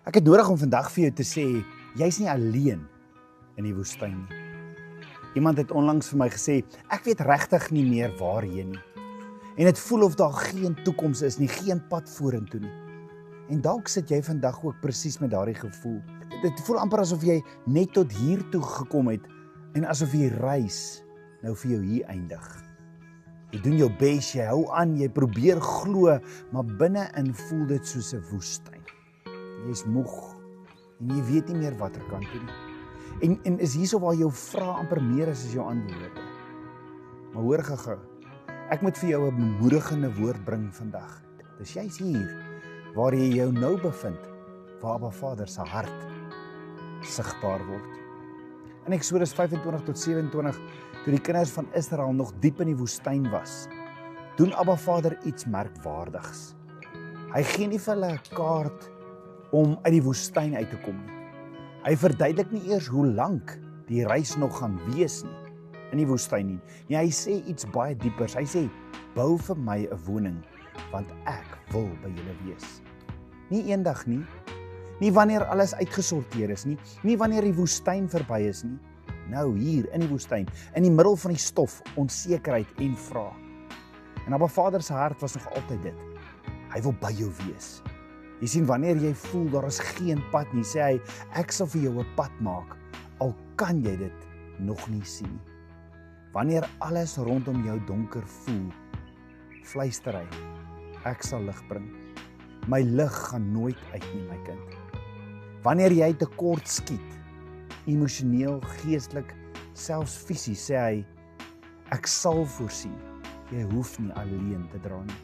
Ek het nodig om vandag vir jou te sê, jy's nie alleen in die woestyn nie. Iemand het onlangs vir my gesê, ek weet regtig nie meer waarheen nie. En dit voel of daar geen toekoms is nie, geen pad vorentoe nie. En dalk sit jy vandag ook presies met daardie gevoel. Dit voel amper asof jy net tot hier toe gekom het en asof die reis nou vir jou hier eindig. Jy doen jou bes, jy hou aan, jy probeer glo, maar binne-in voel dit soos 'n woestyn. Jy's moeg en jy weet nie meer watter kant toe nie. En is hierso waar jou vrae amper meer is as jou antwoorde. Maar hoor gou, ek moet vir jou 'n bemoedigende woord bring vandag. Dis jy's hier waar jy jou nou bevind, waar Abba Vader se hart sigbaar word. In Eksodus 25 tot 27, toe die kinders van Israel nog diep in die woestyn was, doen Abba Vader iets merkwaardigs. Hy gee nie vir hulle 'n kaart om uit die woestyn uit te kom nie. Hy verduidelik nie eers hoe lank die reis nog gaan wees nie in die woestyn nie. Nee, hy sê iets baie diepers. Hy sê, bou vir my 'n woning, want ek wil by julle wees. Nie eendag nie, nie wanneer alles uitgesorteer is nie, nie wanneer die woestyn verby is nie. Nou hier in die woestyn, in die middel van die stof, onsekerheid en vrae. En Abba Vader se hart was nog altyd dit. Hy wil by jou wees. Jy sien, wanneer jy voel daar is geen pad nie, sê hy, ek sal vir jou 'n pad maak, al kan jy dit nog nie sien nie. Wanneer alles rondom jou donker voel, fluister hy, ek sal lig bring. My lig gaan nooit uit nie, my kind. Wanneer jy tekort skiet, emosioneel, geestelik, selfs fisies, sê hy, ek sal voorsien, jy hoef nie alleen te dra nie.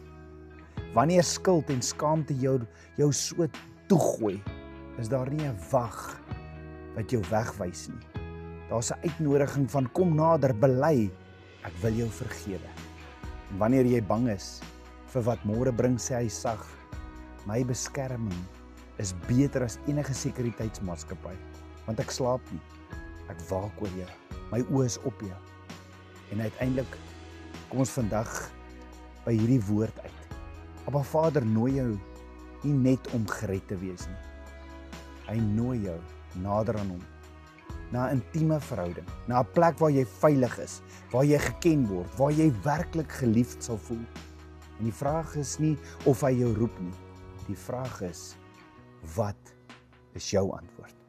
Wanneer skuld en skaamte jou so toegooi, is daar nie 'n wag wat jou wegwys nie. Daar's 'n uitnodiging van kom nader, bely, ek wil jou vergewe. En wanneer jy bang is vir wat môre bring, sê hy sag, my beskerming is beter as enige sekuriteitsmaatskappy, want ek slaap nie, ek waak oor jou, my oë is op jou. En uiteindelik kom ons vandag by hierdie woord uit. Abba Vader nooi jou nie net om gered te wees nie. Hy nooi jou nader aan hom, na 'n intieme verhouding, na 'n plek waar jy veilig is, waar jy geken word, waar jy werklik geliefd sal voel. En die vraag is nie of hy jou roep nie. Die vraag is, wat is jou antwoord?